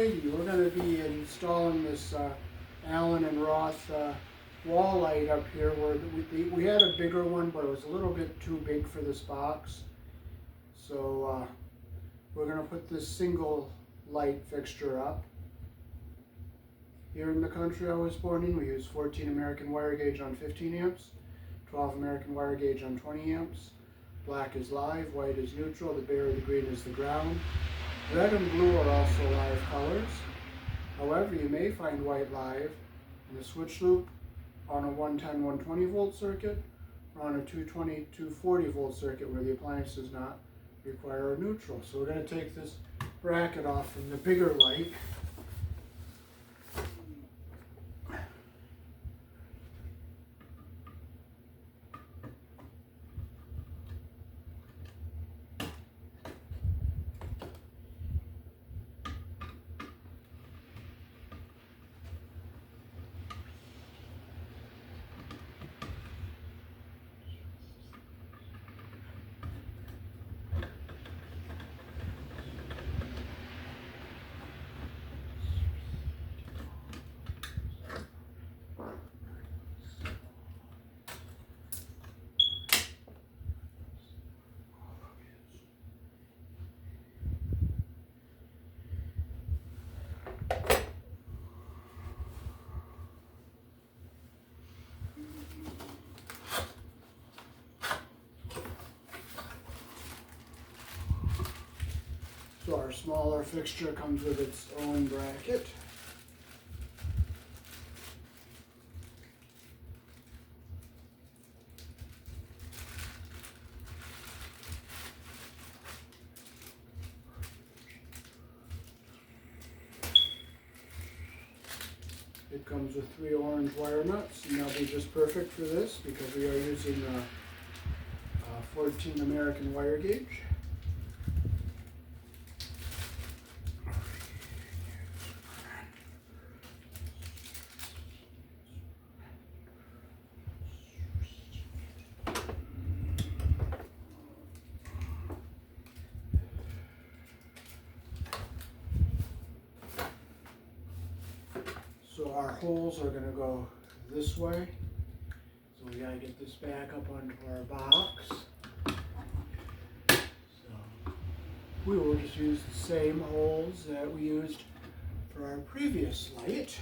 lady. We're going to be installing this Allen and Roth wall light up here. Where we had a bigger one, but it was a little bit too big for this box. So we're going to put this single light fixture up. Here in the country I was born in, we use 14 American wire gauge on 15 amps, 12 American wire gauge on 20 amps. Black is live, white is neutral, the bare or the green is the ground. Red and blue are also live colors. However, you may find white live in a switch loop on a 110, 120 volt circuit, or on a 220, 240 volt circuit where the appliance does not require a neutral. So we're going to take this bracket off from the bigger light. So our smaller fixture comes with its own bracket. It comes with 3 orange wire nuts, and they'll be just perfect for this because we are using 14 American wire gauge. So our holes are going to go this way. So we got to get this back up onto our box. So we will just use the same holes that we used for our previous light.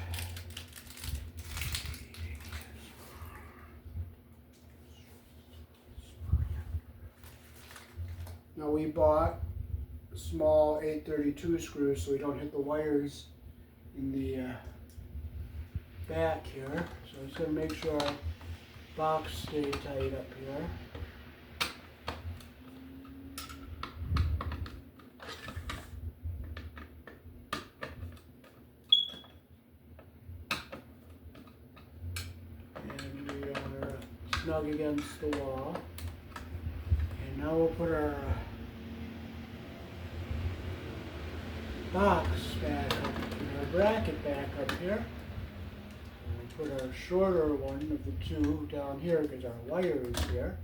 Now we bought small 832 screws so we don't hit the wires in the back here. So I'm just going to make sure our box stays tight up here. And we are snug against the wall. And now we'll put our box back up here, our bracket back up here. Put our shorter one of the two down here because our wire is here.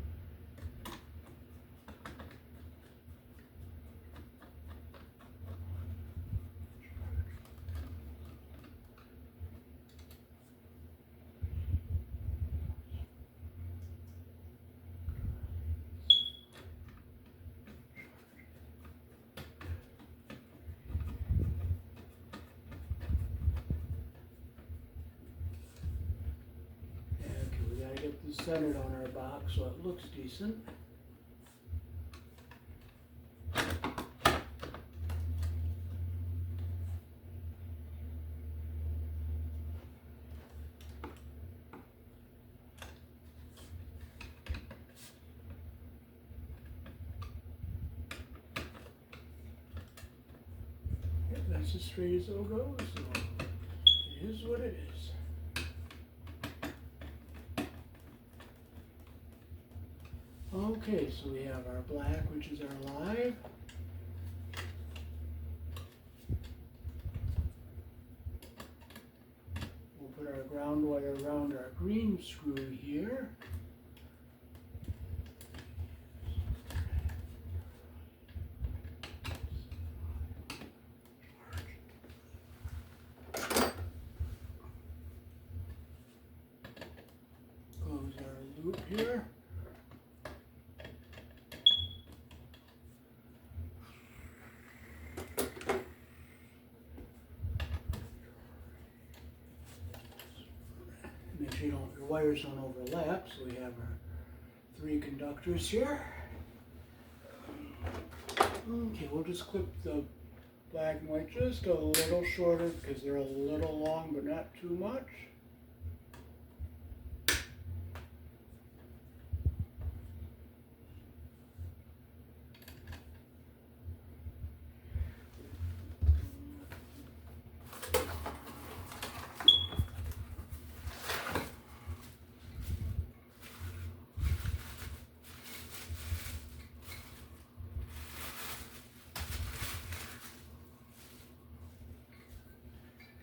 Get this centered on our box so it looks decent. Yep, that's as straight as it'll go, so it is what it is. Okay, so we have our black, which is our live. We'll put our ground wire around our green screw here. our loop here. Make sure your wires don't overlap, so we have our 3 conductors here. Okay, we'll just clip the black and white just a little shorter because they're a little long, but not too much.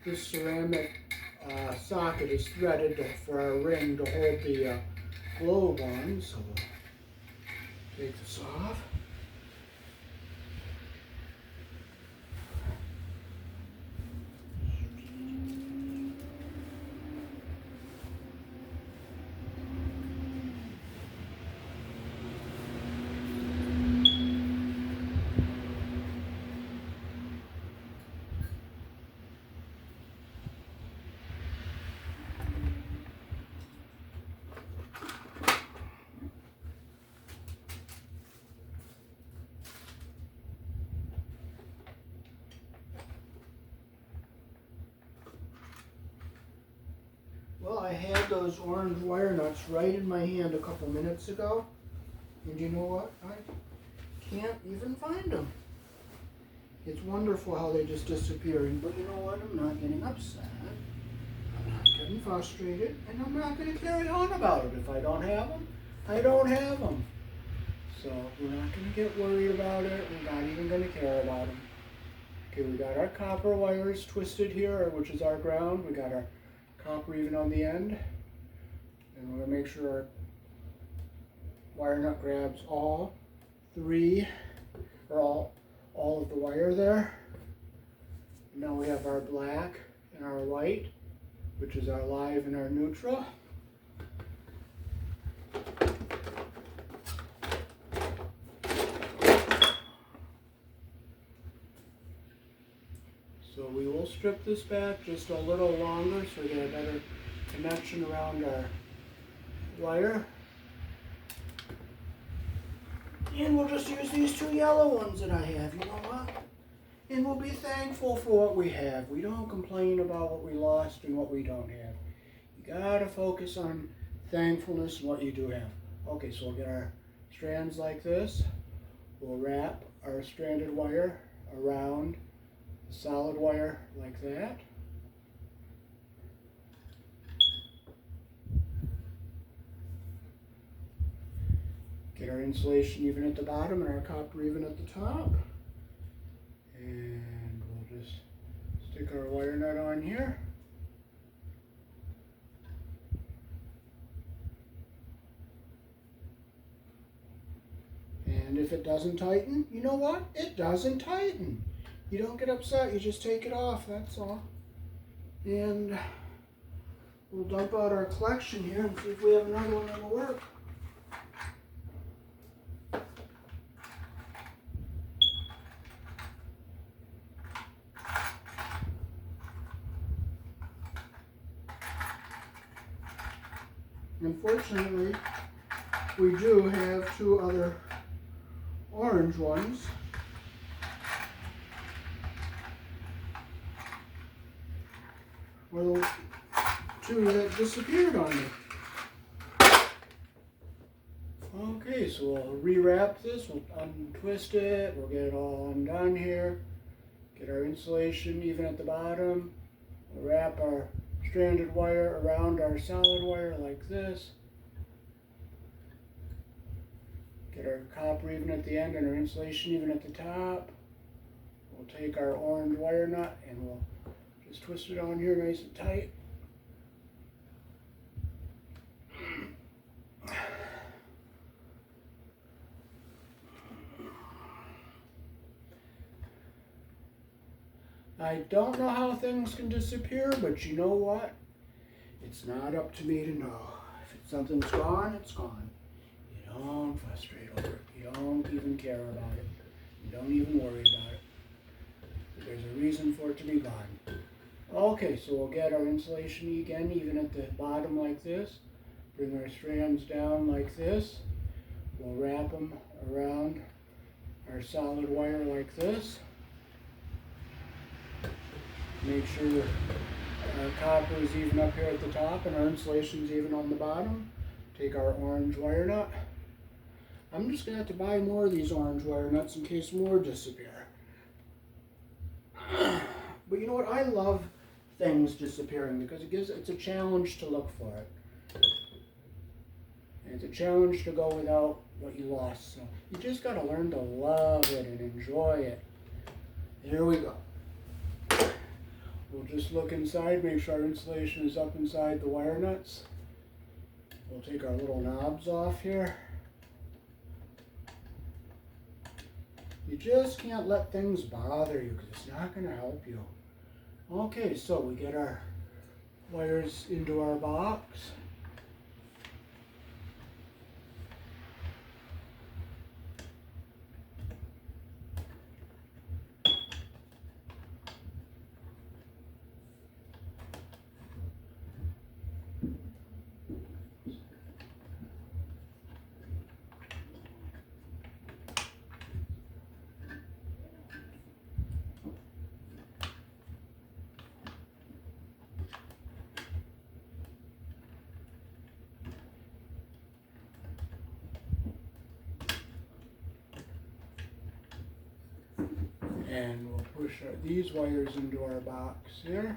This ceramic socket is threaded for our ring to hold the globe on, so we'll take this off. Well, I had those orange wire nuts right in my hand a couple minutes ago, and you know what? I can't even find them. It's wonderful how they just disappear, but you know what? I'm not getting upset. I'm not getting frustrated, and I'm not going to carry on about it. If I don't have them, I don't have them. So we're not going to get worried about it. We're not even going to care about them. Okay, we got our copper wires twisted here, which is our ground. We got our copper even on the end, and we're going to make sure our wire nut grabs all 3 or all of the wire there. Now we have our black and our white, which is our live and our neutral. So we will strip this back just a little longer so we get a better connection around our wire. And we'll just use these 2 yellow ones that I have, you know what? And we'll be thankful for what we have. We don't complain about what we lost and what we don't have. You gotta focus on thankfulness and what you do have. Okay, so we'll get our strands like this. We'll wrap our stranded wire around solid wire like that. Get our insulation even at the bottom and our copper even at the top. And we'll just stick our wire nut on here. And if it doesn't tighten, you know what? It doesn't tighten. You don't get upset, you just take it off, that's all. And we'll dump out our collection here and see if we have another one that'll work. Unfortunately, we do have 2 other orange ones. Well, 2 that disappeared on me. Okay, so we'll rewrap this, we'll untwist it, we'll get it all undone here. Get our insulation even at the bottom. We'll wrap our stranded wire around our solid wire like this. Get our copper even at the end and our insulation even at the top. We'll take our orange wire nut and we'll just twist it on here nice and tight. I don't know how things can disappear, but you know what? It's not up to me to know. If it's something's gone, it's gone. You don't frustrate over it. You don't even care about it. You don't even worry about it. There's a reason for it to be gone. Okay, so we'll get our insulation again, even at the bottom like this. Bring our strands down like this. We'll wrap them around our solid wire like this. Make sure our copper is even up here at the top and our insulation is even on the bottom. Take our orange wire nut. I'm just going to have to buy more of these orange wire nuts in case more disappear. But you know what? I love things disappearing because it's a challenge to look for it. And it's a challenge to go without what you lost. So you just got to learn to love it and enjoy it. Here we go. We'll just look inside, make sure our insulation is up inside the wire nuts. We'll take our little knobs off here. You just can't let things bother you because it's not going to help you. Okay, so we get our wires into our box. And we'll push these wires into our box here.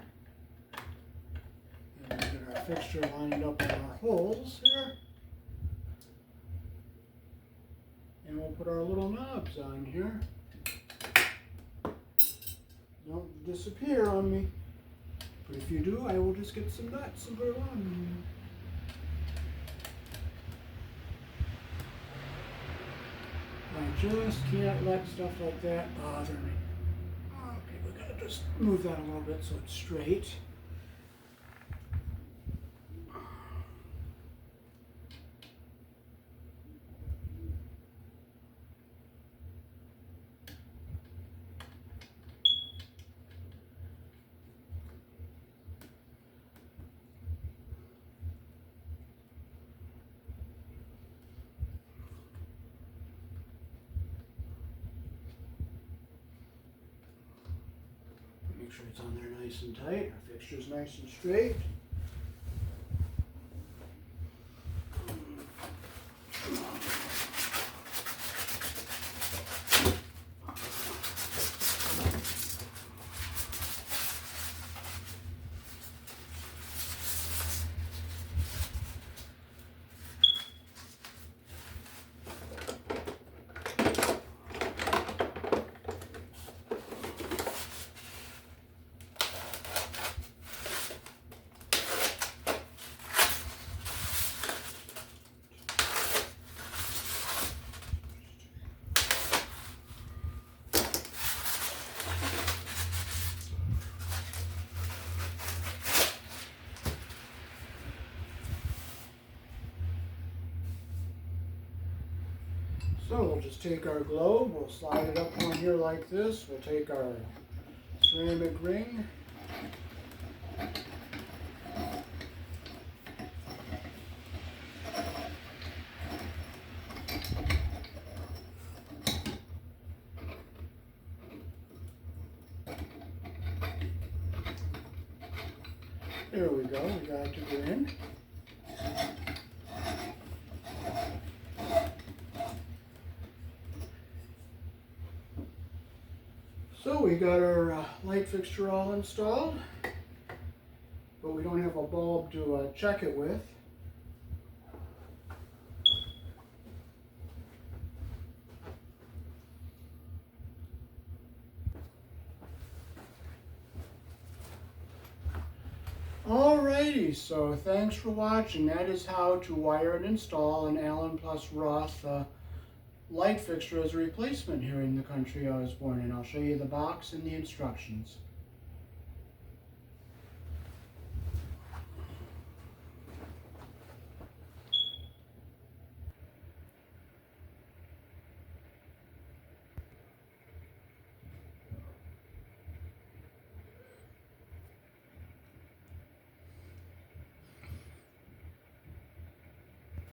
And we'll get our fixture lined up in our holes here. And we'll put our little knobs on here. Don't disappear on me. But if you do, I will just get some nuts and put it on. I just can't let stuff like that bother me. Okay, we gotta just move that a little bit so it's straight. Make sure it's on there nice and tight. Our fixture's nice and straight. So we'll just take our globe, we'll slide it up on here like this. We'll take our ceramic ring. There we go, we got to go in. So we got our light fixture all installed, but we don't have a bulb to check it with. Alrighty, so thanks for watching. That is how to wire and install an Allen plus Roth light fixture as a replacement here in the country I was born in. I'll show you the box and the instructions.